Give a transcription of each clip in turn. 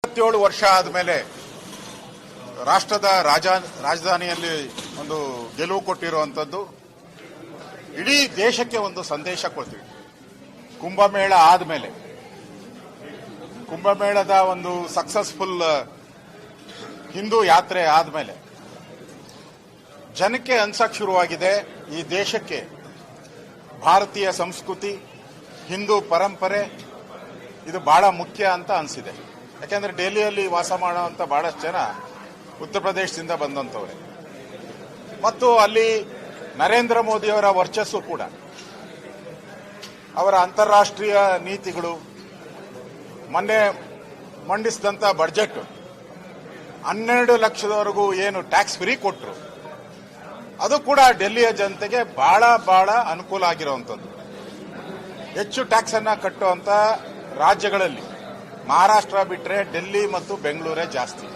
27 ವರ್ಷ ಆದಮೇಲೆ ರಾಷ್ಟ್ರದ ರಾಜಧಾನಿಯಲ್ಲಿ ಒಂದು ಗೆಲುವು ಕೊಟ್ಟಿರುವಂತದ್ದು ಇಡೀ ದೇಶಕ್ಕೆ ಒಂದು ಸಂದೇಶ ಕೊಡ್ತೀವಿ. ಕುಂಭಮೇಳ ಆದಮೇಲೆ ಕುಂಭಮೇಳದ ಒಂದು ಸಕ್ಸಸ್ಫುಲ್ ಹಿಂದೂ ಯಾತ್ರೆ ಆದಮೇಲೆ ಜನಕ್ಕೆ ಅನ್ಸಕ್ ಶುರುವಾಗಿದೆ ಈ ದೇಶಕ್ಕೆ ಭಾರತೀಯ ಸಂಸ್ಕೃತಿ ಹಿಂದೂ ಪರಂಪರೆ ಇದು ಬಹಳ ಮುಖ್ಯ ಅಂತ ಅನಿಸಿದೆ. ಯಾಕೆಂದ್ರೆ ಡೆಲ್ಲಿಯಲ್ಲಿ ವಾಸ ಮಾಡುವಂತ ಬಹಳಷ್ಟು ಜನ ಉತ್ತರ ಪ್ರದೇಶದಿಂದ ಬಂದಂತವ್ರೆ ಮತ್ತು ಅಲ್ಲಿ ನರೇಂದ್ರ ಮೋದಿಯವರ ವರ್ಚಸ್ಸು ಕೂಡ ಅವರ ಅಂತಾರಾಷ್ಟ್ರೀಯ ನೀತಿಗಳು ಮೊನ್ನೆ ಮಂಡಿಸಿದಂತ ಬಜೆಟ್ 12 ಲಕ್ಷದವರೆಗೂ ಏನು ಟ್ಯಾಕ್ಸ್ ಫ್ರೀ ಕೊಟ್ಟರು ಅದು ಕೂಡ ಡೆಲ್ಲಿಯ ಜನತೆಗೆ ಬಹಳ ಅನುಕೂಲ ಆಗಿರುವಂತದ್ದು. ಹೆಚ್ಚು ಟ್ಯಾಕ್ಸ್ ಅನ್ನ ಕಟ್ಟುವಂತ ರಾಜ್ಯಗಳಲ್ಲಿ ಮಹಾರಾಷ್ಟ್ರ ಬಿಟ್ಟರೆ ಡೆಲ್ಲಿ ಮತ್ತು ಬೆಂಗಳೂರೇ ಜಾಸ್ತಿ.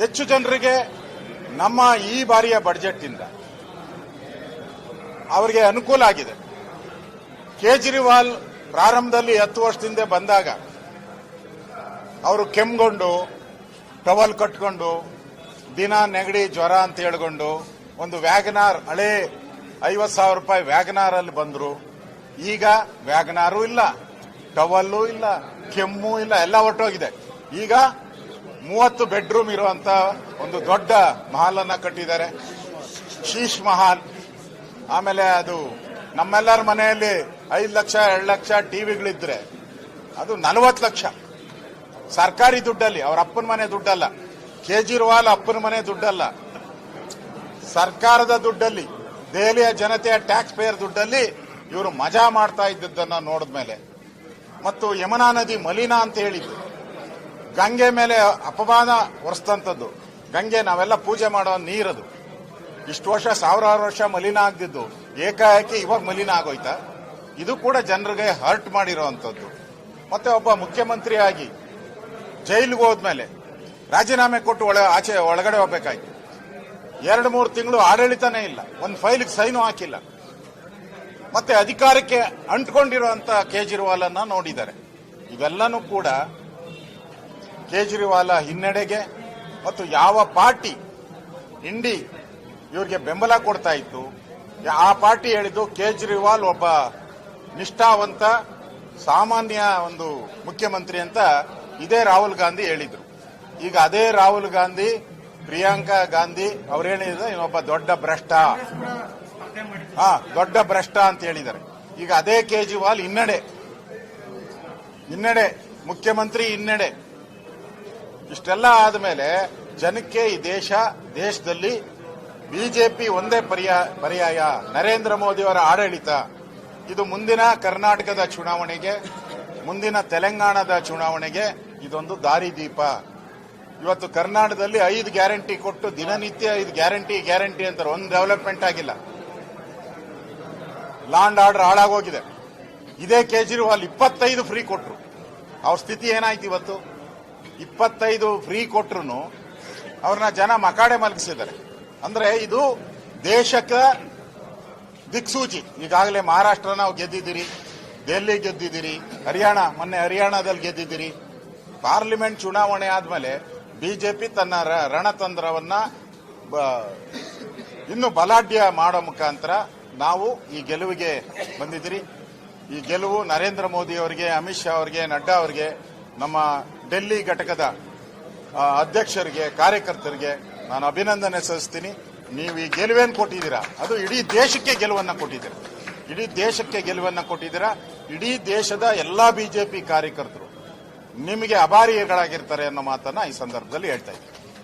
ಹೆಚ್ಚು ಜನರಿಗೆ ನಮ್ಮ ಈ ಬಾರಿಯ ಬಜೆಟ್ ಇಂದ ಅವರಿಗೆ ಅನುಕೂಲ ಆಗಿದೆ. ಕೇಜ್ರಿವಾಲ್ ಪ್ರಾರಂಭದಲ್ಲಿ 10 ವರ್ಷದಿಂದ ಬಂದಾಗ ಅವರು ಕೆಮ್ಕೊಂಡು ಟವಲ್ ಕಟ್ಕೊಂಡು ದಿನ ನೆಗಡಿ ಜ್ವರ ಅಂತ ಹೇಳ್ಕೊಂಡು ಒಂದು ವ್ಯಾಗನಾರ್ ಹಳೆ 50,000 ರೂಪಾಯಿ ವ್ಯಾಗನಾರ್ ಅಲ್ಲಿ ಬಂದ್ರು. ಈಗ ವ್ಯಾಗನಾರು ಇಲ್ಲ, ಟವಲ್ಲು ಇಲ್ಲ, ಕೆಮ್ಮು ಇಲ್ಲ, ಎಲ್ಲ ಹೊರಟೋಗಿದೆ. ಈಗ 30 ಬೆಡ್ರೂಮ್ ಇರುವಂತ ಒಂದು ದೊಡ್ಡ ಮಹಲ್ ಅನ್ನ ಕಟ್ಟಿದ್ದಾರೆ, ಶೀಶ್ ಮಹಲ್. ಆಮೇಲೆ ಅದು ನಮ್ಮೆಲ್ಲರ ಮನೆಯಲ್ಲಿ 5 ಲಕ್ಷ 2 ಲಕ್ಷ ಟಿವಿಗಳಿದ್ರೆ ಅದು 40 ಲಕ್ಷ ಸರ್ಕಾರಿ ದುಡ್ಡಲ್ಲಿ, ಅವ್ರ ಅಪ್ಪನ ಮನೆ ದುಡ್ಡಲ್ಲ, ಕೇಜ್ರಿವಾಲ್ ಅಪ್ಪನ ಮನೆ ದುಡ್ಡಲ್ಲ, ಸರ್ಕಾರದ ದುಡ್ಡಲ್ಲಿ, ದೆಹಲಿಯ ಜನತೆಯ ಟ್ಯಾಕ್ಸ್ ಪೇಯರ್ ದುಡ್ಡಲ್ಲಿ ಇವರು ಮಜಾ ಮಾಡ್ತಾ ಇದ್ದದ್ದನ್ನ ನೋಡಿದ್ಮೇಲೆ ಮತ್ತು ಯಮುನಾ ನದಿ ಮಲಿನ ಅಂತ ಹೇಳಿದ್ದು, ಗಂಗೆ ಮೇಲೆ ಅಪಮಾನ ಹೊರಿಸ್ತಂಥದ್ದು. ಗಂಗೆ ನಾವೆಲ್ಲ ಪೂಜೆ ಮಾಡೋ ನೀರದು, ಇಷ್ಟು ವರ್ಷ 1000 ವರ್ಷ ಮಲಿನ ಆಗದಿದ್ದು ಏಕಾಏಕಿ ಇವಾಗ ಮಲಿನ ಆಗೋಯ್ತಾ? ಇದು ಕೂಡ ಜನರಿಗೆ ಹರ್ಟ್ ಮಾಡಿರೋವಂಥದ್ದು. ಮತ್ತೆ ಒಬ್ಬ ಮುಖ್ಯಮಂತ್ರಿಯಾಗಿ ಜೈಲಿಗೆ ಹೋದ್ಮೇಲೆ ರಾಜೀನಾಮೆ ಕೊಟ್ಟು ಒಳಗಡೆ ಹೋಗ್ಬೇಕಾಯ್ತು. 2-3 ತಿಂಗಳು ಆಡಳಿತನೇ ಇಲ್ಲ, ಒಂದು ಫೈಲ್ಗೆ ಸೈನು ಹಾಕಿಲ್ಲ. ಮತ್ತೆ ಅಧಿಕಾರಕ್ಕೆ ಅಂಟ್ಕೊಂಡಿರುವಂತ ಕೇಜ್ರಿವಾಲ್ ಅನ್ನ ನೋಡಿದ್ದಾರೆ. ಇವೆಲ್ಲನೂ ಕೂಡ ಕೇಜ್ರಿವಾಲ್ ಹಿನ್ನಡೆಗೆ ಮತ್ತು ಯಾವ ಪಾರ್ಟಿ ಇಂಡಿ ಇವ್ರಿಗೆ ಬೆಂಬಲ ಕೊಡ್ತಾ ಇತ್ತು ಆ ಪಾರ್ಟಿ ಹೇಳಿದ್ದು ಕೇಜ್ರಿವಾಲ್ ಒಬ್ಬ ನಿಷ್ಠಾವಂತ ಸಾಮಾನ್ಯ ಒಂದು ಮುಖ್ಯಮಂತ್ರಿ ಅಂತ ಇದೇ ರಾಹುಲ್ ಗಾಂಧಿ ಹೇಳಿದ್ರು. ಈಗ ಅದೇ ರಾಹುಲ್ ಗಾಂಧಿ ಪ್ರಿಯಾಂಕಾ ಗಾಂಧಿ ಅವ್ರು ಹೇಳಿದ್ರೆ ಇನ್ನೊಬ್ಬ ದೊಡ್ಡ ಭ್ರಷ್ಟ ಅಂತ ಹೇಳಿದ್ದಾರೆ. ಈಗ ಅದೇ ಕೇಜ್ರಿವಾಲ್ ಹಿನ್ನಡೆ ಮುಖ್ಯಮಂತ್ರಿ ಹಿನ್ನಡೆ. ಇಷ್ಟೆಲ್ಲ ಆದಮೇಲೆ ಜನಕ್ಕೆ ಈ ದೇಶದಲ್ಲಿ ಬಿಜೆಪಿ ಒಂದೇ ಪರ್ಯಾಯ, ನರೇಂದ್ರ ಮೋದಿಯವರ ಆಡಳಿತ. ಇದು ಮುಂದಿನ ಕರ್ನಾಟಕದ ಚುನಾವಣೆಗೆ, ಮುಂದಿನ ತೆಲಂಗಾಣದ ಚುನಾವಣೆಗೆ ಇದೊಂದು ದಾರಿದೀಪ. ಇವತ್ತು ಕರ್ನಾಟಕದಲ್ಲಿ 5 ಗ್ಯಾರಂಟಿ ಕೊಟ್ಟು ದಿನನಿತ್ಯ 5 ಗ್ಯಾರಂಟಿ ಅಂತಾರೆ, ಒಂದು ಡೆವಲಪ್ಮೆಂಟ್ ಆಗಿಲ್ಲ. ಲಾಂಡ್ ಆರ್ಡರ್ ಹಾಳಾಗೋಗಿದೆ. ಇದೇ ಕೇಜ್ರಿವಾಲ್ 25 ಫ್ರೀ ಕೊಟ್ರು, ಅವ್ರ ಸ್ಥಿತಿ ಏನಾಯ್ತು ಇವತ್ತು? 25 ಫ್ರೀ ಕೊಟ್ರು ಅವ್ರನ್ನ ಜನ ಮಕಾಡೆ ಮಲಗಿಸಿದ್ದಾರೆ. ಅಂದ್ರೆ ಇದು ದೇಶಕ್ಕೆ ದಿಕ್ಸೂಚಿ. ಈಗಾಗಲೇ ಮಹಾರಾಷ್ಟ್ರ ನಾವು ಗೆದ್ದಿದ್ದೀರಿ, ದೆಹಲಿ ಗೆದ್ದಿದ್ದೀರಿ, ಮೊನ್ನೆ ಹರಿಯಾಣದಲ್ಲಿ ಗೆದ್ದಿದ್ದೀರಿ. ಪಾರ್ಲಿಮೆಂಟ್ ಚುನಾವಣೆ ಆದ್ಮೇಲೆ ಬಿಜೆಪಿ ತನ್ನ ರಣತಂತ್ರವನ್ನ ಇನ್ನು ಬಲಾಢ್ಯ ಮಾಡೋ ಮುಖಾಂತರ ನಾವು ಈ ಗೆಲುವಿಗೆ ಬಂದಿದ್ದೀರಿ. ಈ ಗೆಲುವು ನರೇಂದ್ರ ಮೋದಿ ಅವರಿಗೆ, ಅಮಿತ್ ಶಾ ಅವರಿಗೆ, ನಡ್ಡಾ ಅವರಿಗೆ, ನಮ್ಮ ಡೆಲ್ಲಿ ಘಟಕದ ಅಧ್ಯಕ್ಷರಿಗೆ, ಕಾರ್ಯಕರ್ತರಿಗೆ ನಾನು ಅಭಿನಂದನೆ ಸಲ್ಲಿಸ್ತೀನಿ. ನೀವು ಈ ಗೆಲುವೇನು ಕೊಟ್ಟಿದ್ದೀರಾ ಅದು ಇಡೀ ದೇಶಕ್ಕೆ ಗೆಲುವನ್ನ ಕೊಟ್ಟಿದ್ದೀರಾ. ಇಡೀ ದೇಶದ ಎಲ್ಲಾ ಬಿಜೆಪಿ ಕಾರ್ಯಕರ್ತರು ನಿಮಗೆ ಅಭಾರಿಗಳಾಗಿರ್ತಾರೆ ಅನ್ನೋ ಮಾತನ್ನ ಈ ಸಂದರ್ಭದಲ್ಲಿ ಹೇಳ್ತಾ ಇದ್ದೀನಿ.